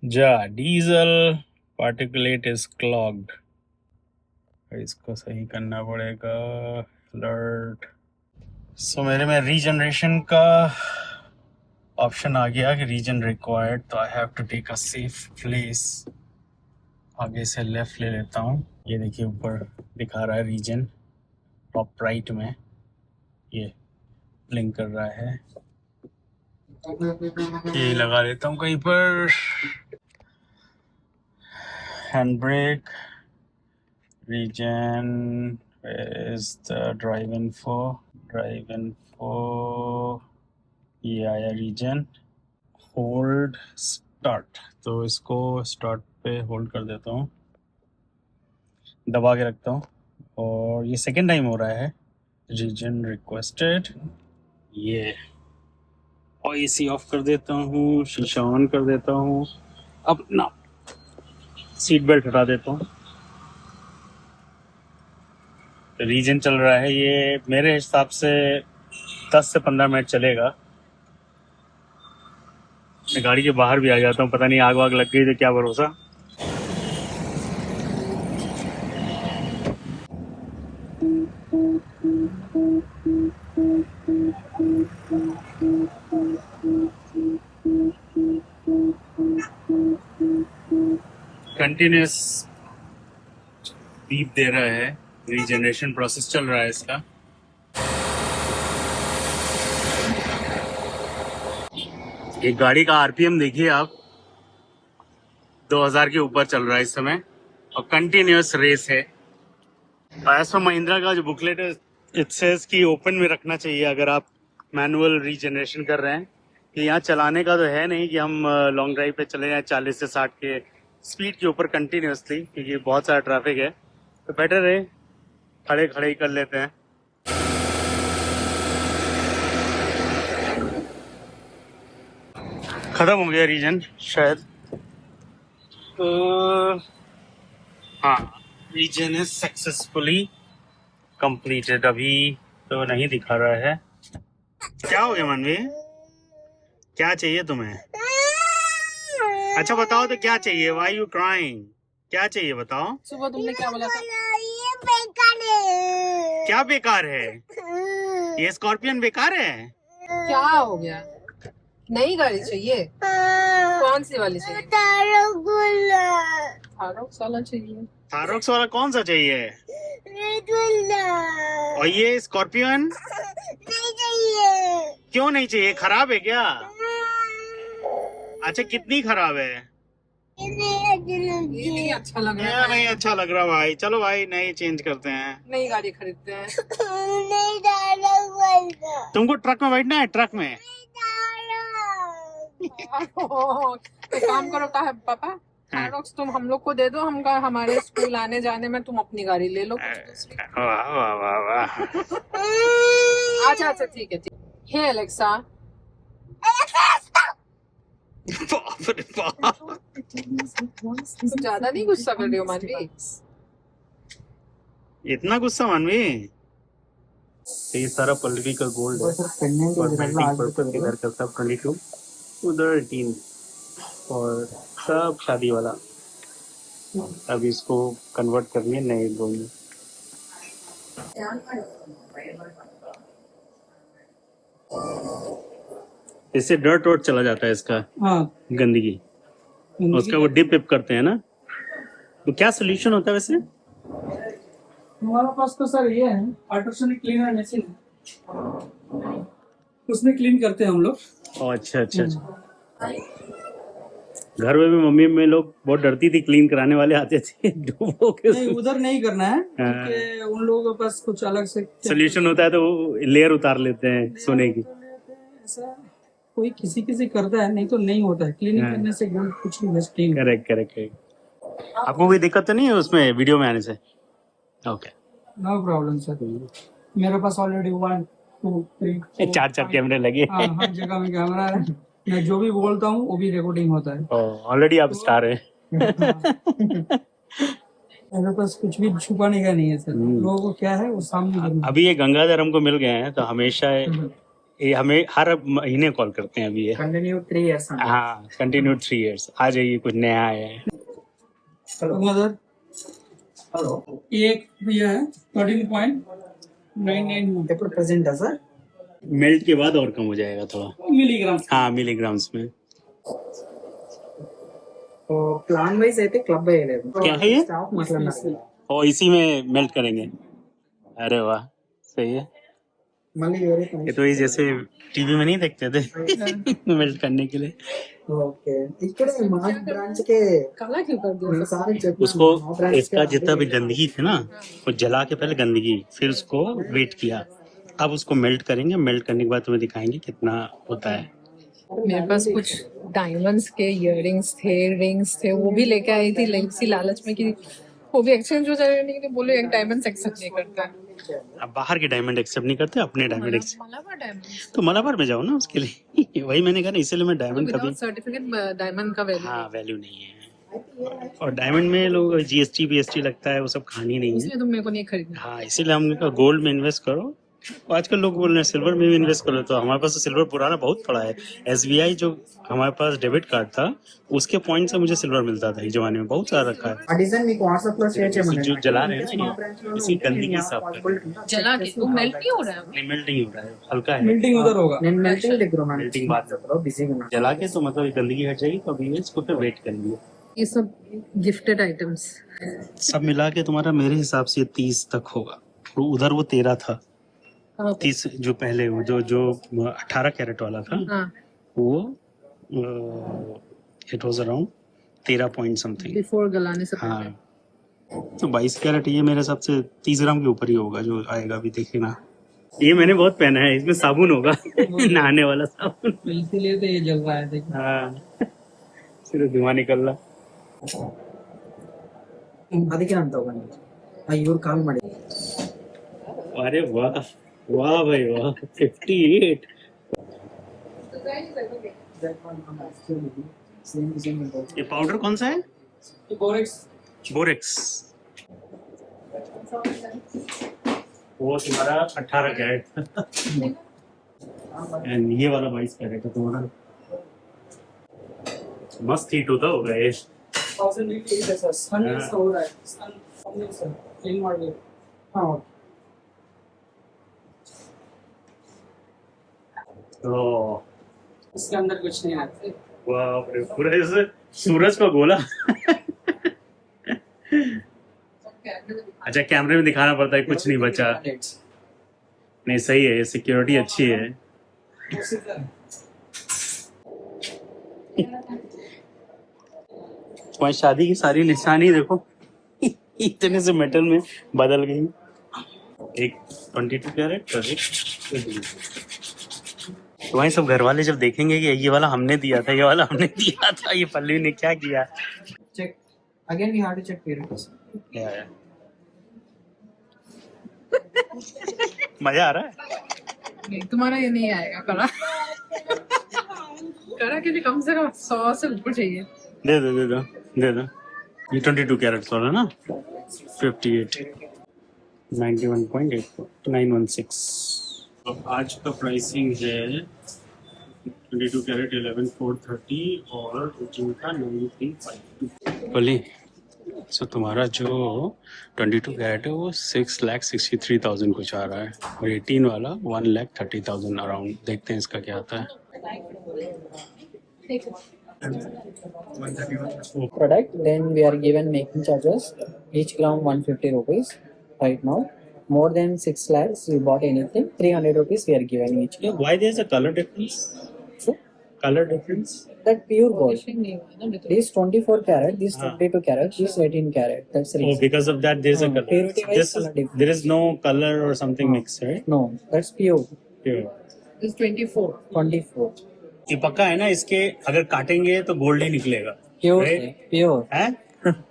जा diesel particulate is clogged, इसको सही करना पड़ेगा। अलर्ट। सो मेरे में रीजनरेशन का ऑप्शन आ गया कि रीजन रिक्वायर्ड, तो I have to take a safe place. आगे से लेफ्ट ले लेता हूँ। ये देखिए ऊपर दिखा रहा है रीजन, टॉप राइट में ये ब्लिंक कर रहा है। ये लगा लेता हूँ कहीं पर। Hand brake, reason is the drive info, ये आया रीजन। होल्ड स्टार्ट, तो इसको स्टार्ट पे होल्ड कर देता हूँ, दबा के रखता हूँ। और ये सेकेंड टाइम हो रहा है। रीजन रिक्वेस्टेड, ये और एसी ऑफ कर देता हूँ, शीशा ऑन कर देता हूँ, अपना सीट बेल्ट हटा देता हूँ। रीजन चल रहा है, ये मेरे हिसाब से 10 से 15 मिनट चलेगा। मैं गाड़ी के बाहर भी आ जाता हूँ, पता नहीं आग वाग लग गई तो क्या भरोसा। कंटिन्यूस बीप दे रहा है, रीजनरेशन प्रोसेस चल रहा है इसका। ये गाड़ी का आरपीएम देखिए आप, 2000 के ऊपर चल रहा है इस समय, और कंटिन्यूस रेस है। ऐसा महिंद्रा का जो बुकलेट है, इट सेज कि ओपन में रखना चाहिए अगर आप मैनुअल रीजनरेशन कर रहे हैं। कि यहाँ चलाने का तो है नहीं कि हम लॉन्ग ड्राइव पे चले जाएं 40 से 60 के स्पीड के ऊपर कंटिन्यूसली, क्योंकि बहुत सारा ट्रैफिक है। तो बेटर है खड़े खड़े ही कर लेते हैं। खत्म हो गया रीजन शायद, तो हाँ, रीजन इज सक्सेसफुली कंप्लीटेड। अभी तो नहीं दिखा रहा है। क्या हो गया मनवी, क्या चाहिए तुम्हें? अच्छा बताओ तो क्या चाहिए? Why you crying? क्या चाहिए बताओ? सुबह तुमने क्या बोला था? ये बेकार है। क्या बेकार है? ये स्कॉर्पियन बेकार है? क्या हो गया? नई गाड़ी चाहिए? कौन सी वाली चाहिए? थारोक्स वाला चाहिए। थारोक्स वाला कौन सा चाहिए? और ये स्कॉर्पियन नहीं चाहिए। क्यों नहीं चाहिए? खराब है क्या? अच्छा कितनी खराब है? ये नहीं अच्छा लग रहा ये नहीं अच्छा लग रहा भाई। चलो भाई नई चेंज करते हैं, नई गाड़ी खरीदते हैं। नहीं डालो। तुमको ट्रक में बैठना है? ट्रक में तो काम करो का है पापा, थारोक्स तुम हम लोग को दे दो, हम हमारे स्कूल आने जाने में तुम अपनी गाड़ी ले लो कुछ दूसरी। वाह वाह वाह वाह। अच्छा अच्छा ठीक है ठीक। हे एलेक्सा। बाप रे बाप। तुम ज्यादा नहीं गुस्सा कर रही हो मानवी? इतना गुस्सा मानवी? ये सारा पल्लवी का गोल्ड है, और वेल्डिंग पर्पस इधर का सब 22, उधर 18 और सब शादी वाला। अब इसको कन्वर्ट करनी है नए गोल्ड में। इससे डर्ट वर्ट चला जाता है इसका। हाँ, गंदगी उसका वो डिप विप करते हैं ना, तो क्या सोल्यूशन होता है वैसे? हमारे पास तो सर ये है अल्ट्रासोनिक क्लीनर मशीन है, उसमें क्लीन करते हैं हम लोग। अच्छा अच्छा अच्छा। घर में भी मम्मी में लोग बहुत डरती थी, क्लीन कराने वाले आते थे डुबो के। नहीं, उधर नहीं करना है क्योंकि उन लोगों के पास कुछ अलग से सोल्यूशन होता है, तो वो लेयर उतार लेते हैं सोने की। ऐसा कोई किसी किसी करता है, नहीं तो नहीं होता है। क्लीनिंग करने से गोल्ड कुछ नहीं बेस्ट नहीं। Correct correct correct. आपको कोई दिक्कत तो नहीं है उसमें वीडियो में आने से? Okay, no problem sir. मेरे पास ऑलरेडी 1 2 3 4 कैमरे लगे। हाँ, हर जगह में कैमरा है। मैं जो भी बोलता हूँ वो भी रिकॉर्डिंग होता है। ऑलरेडी आप स्टार हैं। मेरे पास कुछ भी छुपाने का नहीं है सर। लोगों को क्या है वो सामने। अभी ये गंगाधर हमको मिल गए हैं, तो हमेशा ये हमें हर महीने कॉल करते हैं अभी ये। Continue 3 years. हाँ कंटिन्यू 3 years। आ जाइए, कुछ नया आया है। सर हेलो, ये भैया है 13.99 एप्पल प्रेजेंट है सर, मेल्ट के बाद और कम हो जाएगा थोड़ा। मिलीग्राम। हाँ मिलीग्राम्स में। तो प्लान वाइज అయితే క్లబ్ అయ్యలేదు, क्या है ये? స్టాఫ్ మాట్లాడినారు और इसी में मेल्ट करेंगे। अरे वाह, सही है। మళ్ళీ వేరే ये तो ये जैसे टीवी में नहीं देखते थे मेल्ट करने के लिए। ఓకే ఇక్కడ మా బ్రాంచ్ के काला क्यों कर दिया? सारे చెప్పు उसको इसका जितना भी गंदगी थी ना, वो जला के पहले गंदगी, फिर उसको वेट किया। अब उसको मेल्ट करेंगे, मेल्ट करने के बाद तुम्हें दिखाएंगे कितना होता है। मेरे पास कुछ डायमंड्स के इयररिंग्स थे, रिंग्स थे, वो भी लेके आई थी इसी लालच में कि वो भी एक्सचेंज हो जाएगा। नहीं बोले एक डायमंड एक्सेप्ट नहीं करता है। अब बाहर के डायमंड एक्सेप्ट नहीं करते, अपने डायमंड एक्सेप्ट। मलाबार डायमंड तो मलाबार में जाओ ना उसके लिए वही मैंने कहा ना, इसलिए मैं डायमंड कभी। विदाउट सर्टिफिकेट डायमंड का वैल्यू हाँ वैल्यू नहीं है। और डायमंड में लोग जीएसटी बीएसटी लगता है, वो सब खानी नहीं है। इसलिए तुम मेरे को नहीं खरीदना। हाँ इसीलिए हमने कहा गोल्ड में इन्वेस्ट करो। आजकल लोग बोल रहे हैं सिल्वर में भी इन्वेस्ट करो, तो हमारे पास तो सिल्वर पुराना बहुत पड़ा है। एसबीआई जो हमारे पास डेबिट कार्ड था, उसके पॉइंट से मुझे सिल्वर मिलता था इस जमाने में, बहुत सारा रखा है। ఆ డిజైన్ మీకు వాట్సాప్ లో షేర్ చేయమని जो जला रहे हैं ना ये, इसी गंदगी साफ कर। जला के वो मेल्ट नहीं हो रहा है। नहीं मेल्ट नहीं हो रहा है, हल्का है। మిల్టింగ్ उधर होगा, నేను మెల్టింగ్ దగ్గర ఉన్నాను, Melting మెల్టింగ్ बात బాత్ బిజీగా ఉన్నాను। जला के तो मतलब ये गंदगी हट जाएगी, तो अभी इसको फिर वेट करेंगे। ये सब गिफ्टेड आइटम्स। सब मिला के तुम्हारा मेरे हिसाब से 30 तक होगा। तो उधर वो 13 था, 30 जो पहले वो जो 18 कैरेट वाला था, हाँ वो it was around 13 point something. Before गलाने से पहले। हाँ तो 22 कैरेट ये मेरे हिसाब से 30 ग्राम के ऊपर ही होगा जो आएगा। अभी देखिए ना, ये मैंने बहुत पहना है, इसमें साबुन होगा नहाने वाला साबुन। इसीलिए तो ये जल रहा है, देखो। हाँ सिर्फ धुआं निकल रहा। ಅದಕ್ಕೆ ಅಂತ ಹೋಗೋಣ, ಇವ್ರು ಕಾಲ್ ಮಾಡಿ। अरे वाह वाह भाई वाह, 58। ये पाउडर कौन सा है? बोरेक्स। वो तुम्हारा 18 कैरेट एंड ये वाला 22 कैरेट है तुम्हारा। मस्त हीट होता होगा ये। 1000 हो रहा है, क्लीन ಮಾಡಿ। हाँ तो इसके अंदर कुछ नहीं है। बाप रे, पूरा जैसे सूरज का गोला। अच्छा कैमरे में दिखाना पड़ता है, कुछ नहीं बचा। नहीं सही है, सिक्योरिटी अच्छी है। तुम्हारी शादी की सारी निशानी देखो इतने से मेटल में बदल गई। एक 22 कैरेट और एक 20। तुम्हारे सब घर वाले जब देखेंगे कि ये वाला हमने दिया था, ये वाला हमने दिया था, ये पल्लवी ने क्या किया। Check again, we have to check pyramids. या। मजा आ रहा है। नहीं तुम्हारा ये नहीं आएगा करा। करा के भी कम से कम 100 से ऊपर चाहिए। दे दो दे दो दे दो। ये 22 कैरेट वाला ना, 58 91.8916। तो आज का प्राइसिंग है 22 कैरेट 11,430 और जिनका 9352। बोली सो तुम्हारा जो 22 कैरेट है वो 6,63,000 कुछ आ रहा है, और 18 वाला 1,30,000 अराउंड। देखते हैं इसका क्या आता है। Product, then we are given making charges, each gram 150 rupees right now. More than 6 lakhs you bought anything, 300 rupees we are given each. Yeah, why there's a color difference? So Color difference? that pure gold. Finishing नहीं हुआ ना, This 24 carat, this हाँ. 22 carat, this 18 carat. That's the Oh, reason. because of that there's a हाँ, color. purity wise This color is, difference. there is no color or something हाँ. mixed, right? No, that's pure. Pure. This 24। 24. ये पक्का है ना, इसके अगर काटेंगे तो गोल्ड ही निकलेगा। Pure, Right? है, pure. है?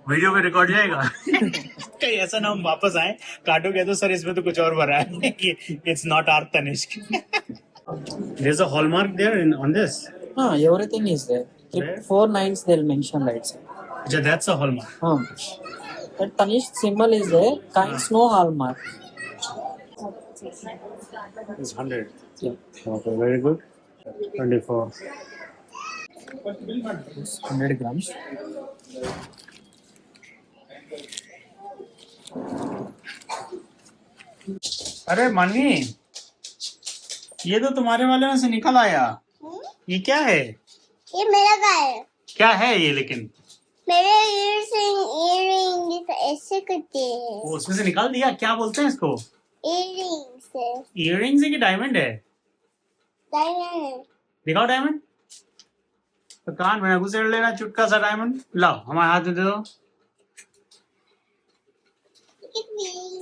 वीडियो में रिकॉर्ड जाएगा। कहीं ऐसा ना हम वापस आए काटोगे तो सर इसमें तो कुछ और भरा है कि it's not our Tanishq. There is a hallmark there on this. हाँ, everything is there. There? 4 9s they'll mention right side. अच्छा दैट्स अ हॉलमार्क। हाँ. That Tanishq symbol is there, kinds no hallmark. It's 100 Okay, very good. 24. 100 grams. अरे मानवी, ये तो तुम्हारे वाले में से निकल आया। ये क्या है? ये मेरा का है। क्या है ये? लेकिन मेरे इयररिंग ऐसे करते हैं। वो उसमें से निकाल दिया। क्या बोलते हैं इसको? इयररिंग से इयररिंग्स है कि डायमंड है? डायमंड। दिखाओ डायमंड। तो कान में घुसेड़ लेना चुटका सा डायमंड। लाओ हमारे हाथ में दे दो।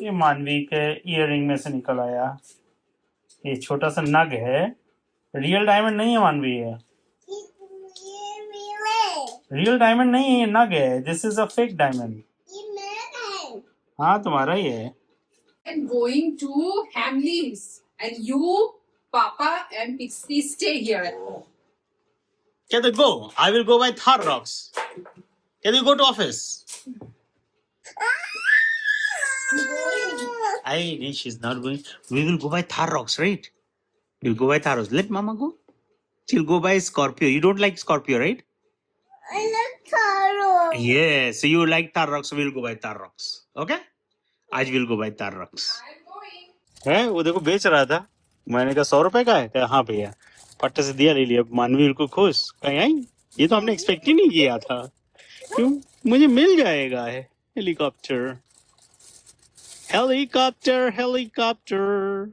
ये मानवी के इयररिंग में से निकल आया। ये छोटा सा नग है। रियल डायमंड नहीं है मानवी। है रियल डायमंड नहीं है, ये नग है। This is a fake diamond. ये मेरा का है। हाँ तुम्हारा ही है। And going to Hamleys, and you, Papa, and Pixie stay here at home. Can they go? I will go by Thar Rocks. Can you go to office? She's not going. We will go by Thar Rocks, right? We'll go by Thar Rocks. Let Mama go. She'll go by Scorpio. You don't like Scorpio, right? I love Taro. Yeah. So you like Thar Rocks, so we'll go by Thar Rocks. Okay? आज we'll go by Thar Rocks. I'm going. है वो देखो बेच रहा था। मैंने कहा 100 रुपए का है। कहा हाँ भैया। पट्टे से दिया, ले लिया। मानवी बिल्कुल खुश। कहीं आई ये तो हमने एक्सपेक्ट ही नहीं किया था। क्यों? मुझे मिल जाएगा है हेलीकॉप्टर। Helicopter helicopter.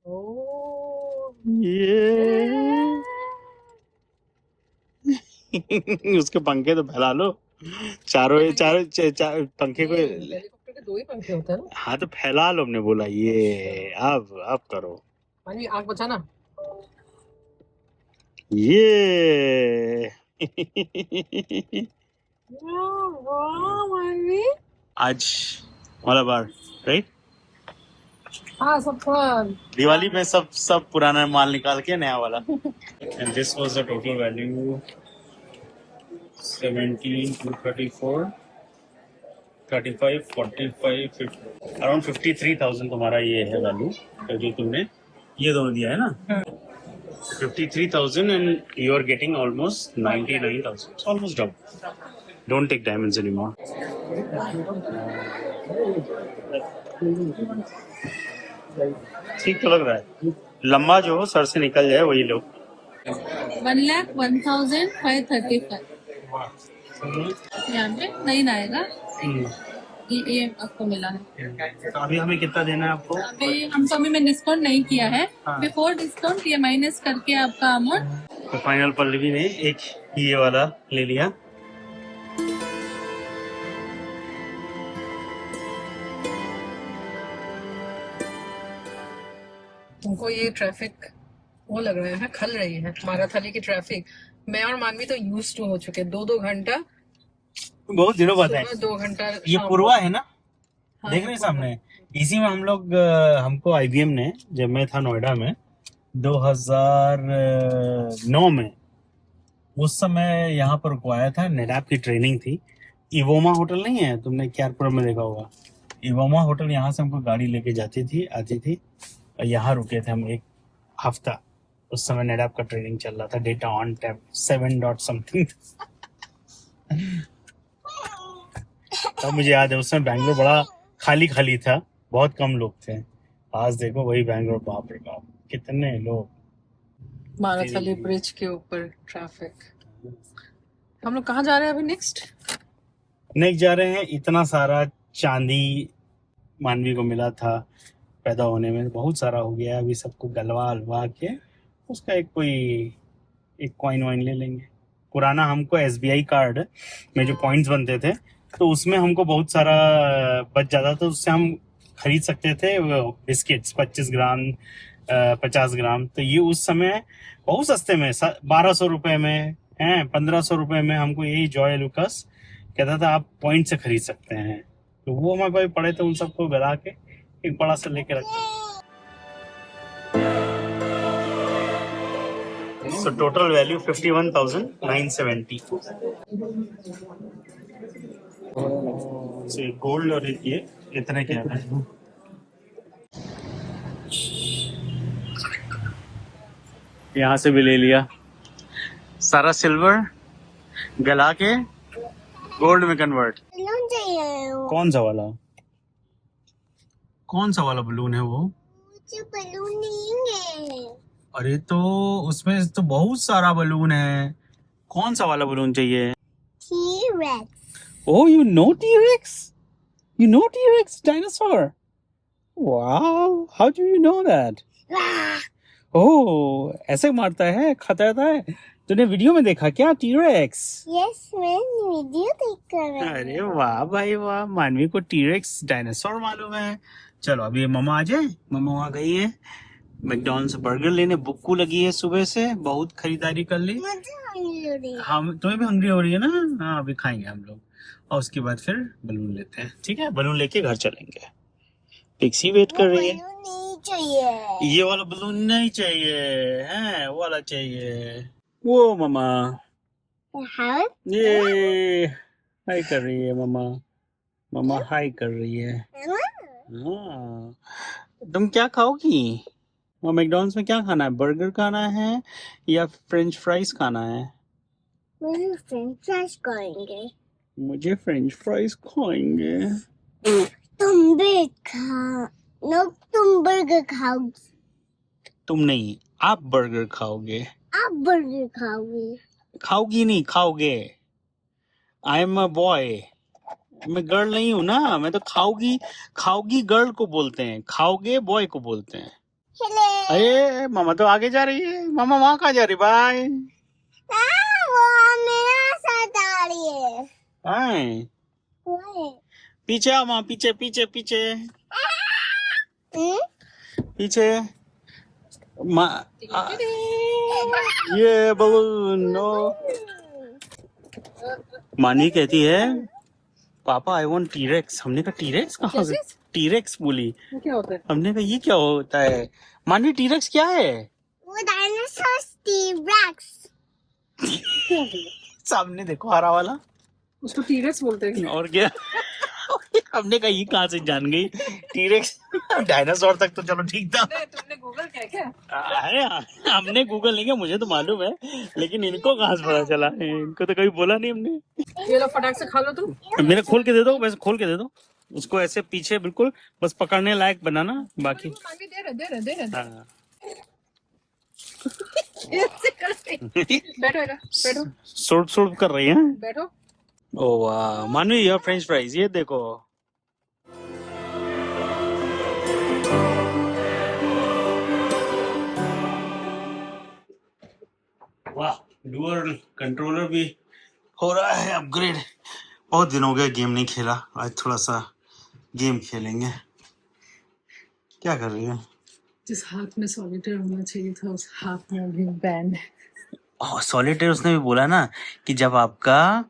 Oh. ये उसके पंखे तो फैला लो। चारों पंखे को। हेलीकॉप्टर के 2 ही पंखे होते हैं ना। हाँ तो फैला लो, हमने बोला। ये अब करो। मानवी आग बचाना। ये मानवी। आज वाला बार राइट। हाँ सब थोड़ा दिवाली में सब पुराना माल निकाल के नया वाला। And this was the total value 17 to 34 35 45 50 around 53,000 तुम्हारा ये है वैल्यू जो तुमने ये दोनों दिया है ना। 53,000 and you are getting almost 99,000. It's almost double. Don't take diamonds anymore. ठीक तो लग रहा है। लंबा जो हो सर से निकल जाए वही लो। 1,01,535 यहाँ पे नहीं आएगा। ये आपको मिला है। तो अभी हमें कितना देना है आपको? अभी हमको अभी में डिस्काउंट नहीं किया है। हाँ। बिफोर डिस्काउंट ये माइनस करके आपका अमाउंट। तो फाइनल पल्लवी ने एक ये वाला ले लिया। तुमको ये ट्रैफिक वो लग रहा है, खल रही है माराथली की ट्रैफिक। मैं और मानवी तो यूज टू हो चुके। 2 घंटा बहुत दिनों बाद है। 2 घंटा ये शाम पूर्वा को। है ना? हाँ, देख रहे हैं पूर्वा। सामने। इसी में हम लोग हमको आईबीएम ने, जब मैं था नोएडा में 2009 में, उस समय यहाँ पर रुकवाया था। नेडैप की ट्रेनिंग थी। इवोमा होटल नहीं है, तुमने क्यारपुर में देखा होगा। इवोमा होटल, यहाँ से हमको गाड़ी लेके जाती थी, आती थी, और यहाँ रुके थे हम 1 हफ्ता। उस समय नेडैप का ट्रेनिंग चल रहा था। Data on tap 7 dot something. तब मुझे याद है उस समय बैंगलोर बड़ा खाली था, बहुत कम लोग थे। आज देखो वही बैंगलोर, बाप रे बाप कितने लोग। माराथली ब्रिज के ऊपर ट्रैफिक। हम लोग कहाँ जा रहे हैं अभी नेक्स्ट जा रहे हैं। इतना सारा चांदी मानवी को मिला था पैदा होने में, बहुत सारा हो गया। अभी सबको गलवा अलवा के उसका एक कॉइन वाइन ले लेंगे। पुराना हमको SBI कार्ड में जो पॉइंट्स बनते थे, तो उसमें हमको बहुत सारा बच जाता था। उससे हम खरीद सकते थे बिस्किट्स 25 ग्राम 50 ग्राम। तो ये उस समय बहुत सस्ते में 1200 रुपए में, 1500 रुपए में हमको यही जॉय लुकस कहता था आप पॉइंट से खरीद सकते हैं। तो वो हमारे पास पड़े थे, उन सबको गला के एक बड़ा सा लेके रखते। So total value 51,970. So gold और ये इतने क्या है? यहाँ से भी ले लिया सारा सिल्वर गला के गोल्ड में कन्वर्ट। बलून चाहिए वो। कौन सा वाला बलून है वो? मुझे बलून नहीं है। अरे तो उसमें तो बहुत सारा बलून है, कौन सा वाला बलून चाहिए? T-Rex। Oh, you know T-Rex? You know T-Rex dinosaur? Wow, how do you know that? Oh, ऐसे मारता है, खाता है। तूने वीडियो में देखा क्या T-Rex? Yes, मैं वीडियो देख कर रही हूँ। अरे वाह भाई वाह, मानवी को T-Rex डायनासोर मालूम है। चलो अभी मम्मा आ जाए, मम्मा आ गई है। मैकडॉनल्ड्स से बर्गर लेने बुक्कू लगी है सुबह से, बहुत खरीदारी कर ली। मुझे हंगरी हो रही है। हम तुम्हें भी हंग्री हो रही है ना? हाँ अभी खाएंगे हम लोग और उसके बाद फिर बलून लेते हैं, ठीक है? बलून लेके घर चलेंगे। पिक्सी वेट कर रही है। बलून नहीं चाहिए। ये वाला बलून नहीं चाहिए है, वो वाला चाहिए। वो मम्मा हाँ? ये हाई कर रही है मम्मा, मम्मा हाई कर रही है। हाँ तुम क्या खाओगी? और मैकडॉनल्ड्स में क्या खाना है? बर्गर खाना है या फ्रेंच फ्राइज खाना है? मुझे फ्रेंच फ्राइज खाएंगे। मुझे फ्रेंच फ्राइज खाएंगे। तुम भी खा। नो, तुम बर्गर खाओगे। तुम नहीं, आप बर्गर खाओगे। आप बर्गर खाओगे। खाओगी नहीं, खाओगे। आई एम अ बॉय, मैं गर्ल नहीं हूं ना। मैं तो खाओगी गर्ल को बोलते हैं, खाओगे बॉय को बोलते हैं। हेलो। अरे मामा तो आगे जा रही है। मामा वहां कहाँ जा रही? बाय। वो मेरा साथ आ रही है। हाय वो पीछे आ माँ, पीछे पीछे पीछे हम्म? पीछे माँ। ये बलून नो। मानी कहती है पापा आई वांट टीरेक्स। हमने कहा टीरेक्स कहाँ से? टीरेक्स बोली। क्या होता है? हमने कहा ये क्या होता है? मानी टीरेक्स क्या है? वो डायनासोर T-Rex। सामने देखो हरा वाला, उसको टीरेक्स बोलते हैं। और क्या? हमने कहा ये कहाँ से जान गई टीरेक्स? डायनासोर तक तो चलो ठीक था। तुमने गूगल किया क्या? अरे हमने गूगल नहीं किया, मुझे तो मालूम है, लेकिन इनको कहाँ से पता चला? इनको तो कभी बोला नहीं हमने। ये लो फटाक से खा लो तुम। मेरे खोल के दे दो, वैसे खोल के दे दो उसको, ऐसे पीछे बिल्कुल बस पकड़ने लायक बनाना, बाकी दे रहे। हाँ। बैठो बैठो सोट कर रही है। बैठो। ओ वाह मानवी, ये फ्रेंच फ्राइज ये देखो। वाह, डुअल कंट्रोलर भी हो रहा है अपग्रेड। बहुत दिन हो गया गेम नहीं खेला, आज थोड़ा सा गेम खेलेंगे। क्या कर रही है? जिस हाथ में सॉलिटेयर होना चाहिए था उस हाथ में अभी बैंड है। सॉलिटेयर उसने भी बोला ना कि जब आपका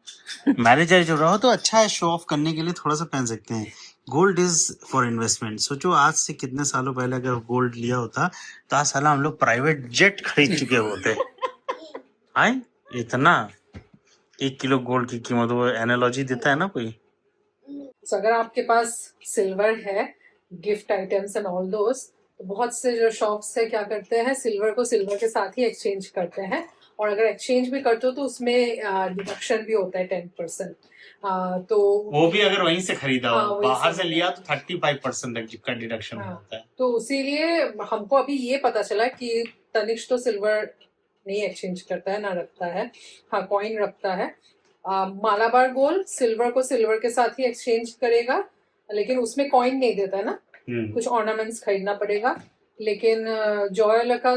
मैरिज हो रहा हो तो अच्छा है, शो ऑफ करने के लिए थोड़ा सा पहन सकते हैं। Gold is for investment. सोचो आज से कितने सालों पहले अगर गोल्ड लिया होता तो आज साला हम लोग प्राइवेट जेट खरीद चुके होते। आए इतना 1 किलो गोल्ड की कीमत, वो एनालॉजी देता है ना कोई। तो अगर आपके पास सिल्वर है, gift items and all those, तो बहुत से जो शॉप्स है क्या करते हैं, सिल्वर को सिल्वर के साथ ही एक्सचेंज करते हैं। और अगर एक्सचेंज भी करते हो तो उसमें डिडक्शन भी होता है 10%। तो वो भी अगर वहीं से खरीदा हाँ, हो, वहीं बाहर से से लिया तो 35% का डिडक्शन हाँ, होता है। तो इसीलिए हमको अभी ये पता चला कि तनिष्क तो सिल्वर नहीं एक्सचेंज करता है, ना रखता है। हाँ, कॉइन रखता है। मालाबार गोल्ड सिल्वर को सिल्वर के साथ ही एक्सचेंज करेगा, लेकिन उसमें कॉइन नहीं देता है ना, कुछ ऑर्नामेंट्स खरीदना पड़ेगा। लेकिन जॉय का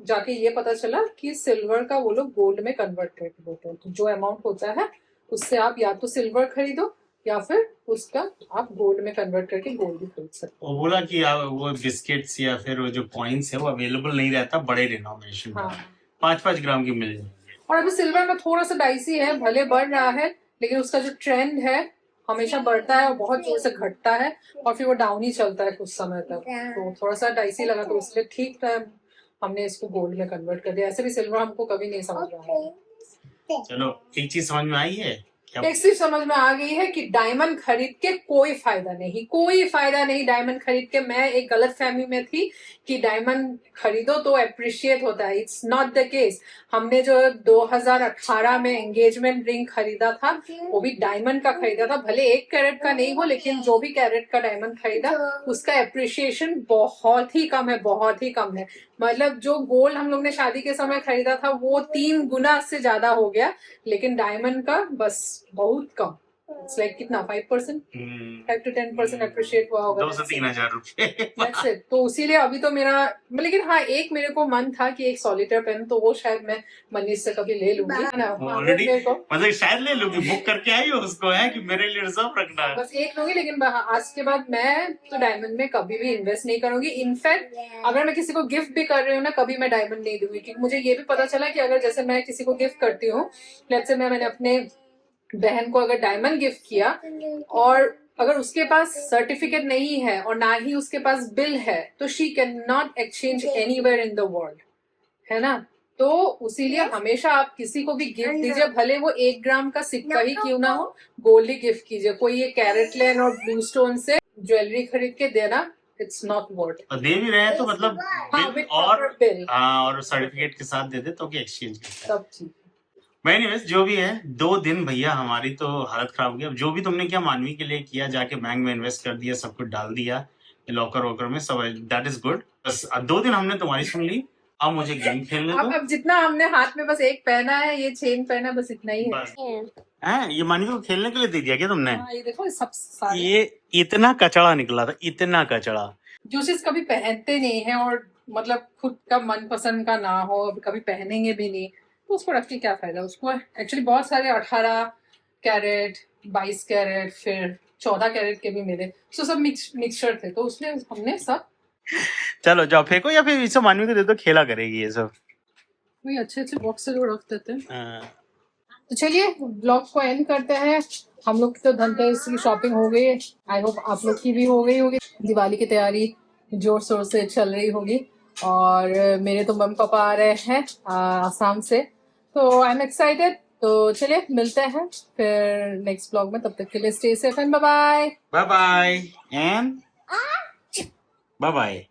जाके ये पता चला कि सिल्वर का वो लोग गोल्ड में कन्वर्ट करके देते हैं। तो जो अमाउंट होता है उससे आप या तो सिल्वर खरीदो या फिर उसका आप गोल्ड में कन्वर्ट करके गोल्ड भी खरीद सकते वो बोला कि वो बिस्किट्स या फिर वो जो कॉइन्स है वो अवेलेबल नहीं रहता बड़े डिनोमिनेशन हो। में। हाँ, 5-5 ग्राम की मिल जाएगी। और अभी सिल्वर में थोड़ा सा डाइसी है, भले बढ़ रहा है लेकिन उसका जो ट्रेंड है हमेशा बढ़ता है और बहुत जोर से घटता है और फिर वो डाउन ही चलता है कुछ समय तक। तो थोड़ा सा डाइसी लगा तो इसलिए ठीक था, हमने इसको गोल्ड में कन्वर्ट कर दिया। ऐसे भी सिल्वर हमको कभी नहीं समझ रहा है। चलो एक चीज समझ में आई है एक चीज समझ में आ गई है कि डायमंड खरीद के कोई फायदा नहीं डायमंड खरीद के। मैं एक गलत फहमी में थी कि डायमंड खरीदो तो अप्रिशिएट होता है। It's not the case. हमने जो 2018 में एंगेजमेंट रिंग खरीदा था वो भी डायमंड का खरीदा था, भले 1 कैरेट का नहीं हो, लेकिन जो भी कैरेट का डायमंड खरीदा उसका अप्रिशिएशन बहुत ही कम है। मतलब जो गोल्ड हम लोग ने शादी के समय खरीदा था वो 3 गुना से ज्यादा हो गया, लेकिन डायमंड का बस बहुत कम। इट्स लाइक कितना 5%, 5 to 10% अप्रिशिएट हुआ होगा। 2 से 3,000 रुपए। That's it। तो इसीलिए अभी तो मेरा, लेकिन हाँ एक मेरे को मन था कि एक सॉलिटेयर पेन, तो वो शायद मैं मनीष से कभी ले लूंगी, है ना। ऑलरेडी मेरे को मतलब शायद ले लूंगी, बुक करके आई हो उसको, है कि मेरे लिए रिजर्व रखना है। बस एक लूंगी, लेकिन आज के बाद मैं तो डायमंड में कभी भी इन्वेस्ट नहीं करूंगी। इनफैक्ट अगर मैं किसी को गिफ्ट भी कर रही हूँ ना, कभी मैं डायमंड नहीं दूंगी, क्योंकि मुझे ये भी पता चला कि अगर जैसे मैं किसी को गिफ्ट करती हूँ, लेट्स से मैंने अपने बहन को अगर डायमंड गिफ्ट किया और अगर उसके पास सर्टिफिकेट नहीं है और ना ही उसके पास बिल है, तो she can not exchange anywhere in the world, है ना। तो इसीलिए हमेशा आप किसी को भी गिफ्ट दीजिए, भले वो 1 ग्राम का सिक्का ही क्यों ना हो, गोल्ड ही गिफ्ट कीजिए। कोई ये कैरेट लेन और ब्लू स्टोन से ज्वेलरी खरीद के देना, इट्स नॉट वर्थ। और दे भी रहे हैं तो मतलब बिल और सर्टिफिकेट के साथ दे दे तो एक्सचेंज सब ठीक। एनीवेज जो भी है, 2 दिन भैया हमारी तो हालत खराब हो गई। अब जो भी तुमने किया मानवी के लिए किया, जाके बैंक में इन्वेस्ट कर दिया, सब कुछ डाल दिया लॉकर वॉकर में, सब दैट इज गुड। बस 2 दिन हमने तुम्हारी सुन ली, अब मुझे गेम खेलने दो। अब जितना हमने हाथ में बस एक पहना है, ये चेन पहना, बस इतना ही है। ये मानवी को खेलने के लिए दे दिया क्या तुमने? हाँ, ये देखो सब सारे ये इतना कचड़ा निकला था, इतना कचड़ा। जो चीज कभी पहनते नहीं है और मतलब खुद का मनपसंद का ना हो, कभी पहनेंगे भी नहीं, तो उसको रख के क्या फायदा। उसको एक्चुअली बहुत सारे 18 कैरेट, 22 कैरेट, फिर 14 कैरेट के भी मिले, तो सब मिक्सचर थे, तो उसमें हमने सब। चलो जाओ फेंको, या फिर इसे मानवी को दे दो, खेला करेगी ये सब। वही अच्छे बॉक्स से जो रख देते हैं। तो चलिए ब्लॉग को एंड करते हैं। हम लोग की तो धनतेरस की शॉपिंग हो गई है, आई होप आप लोग की भी हो गई होगी। दिवाली की तैयारी जोर शोर से चल रही होगी, और मेरे तो मम्मी पापा आ रहे हैं आसाम से, तो आई एम एक्साइटेड। तो चलिए मिलते हैं फिर नेक्स्ट ब्लॉग में, तब तक के लिए stay safe and bye bye. Bye bye and bye bye.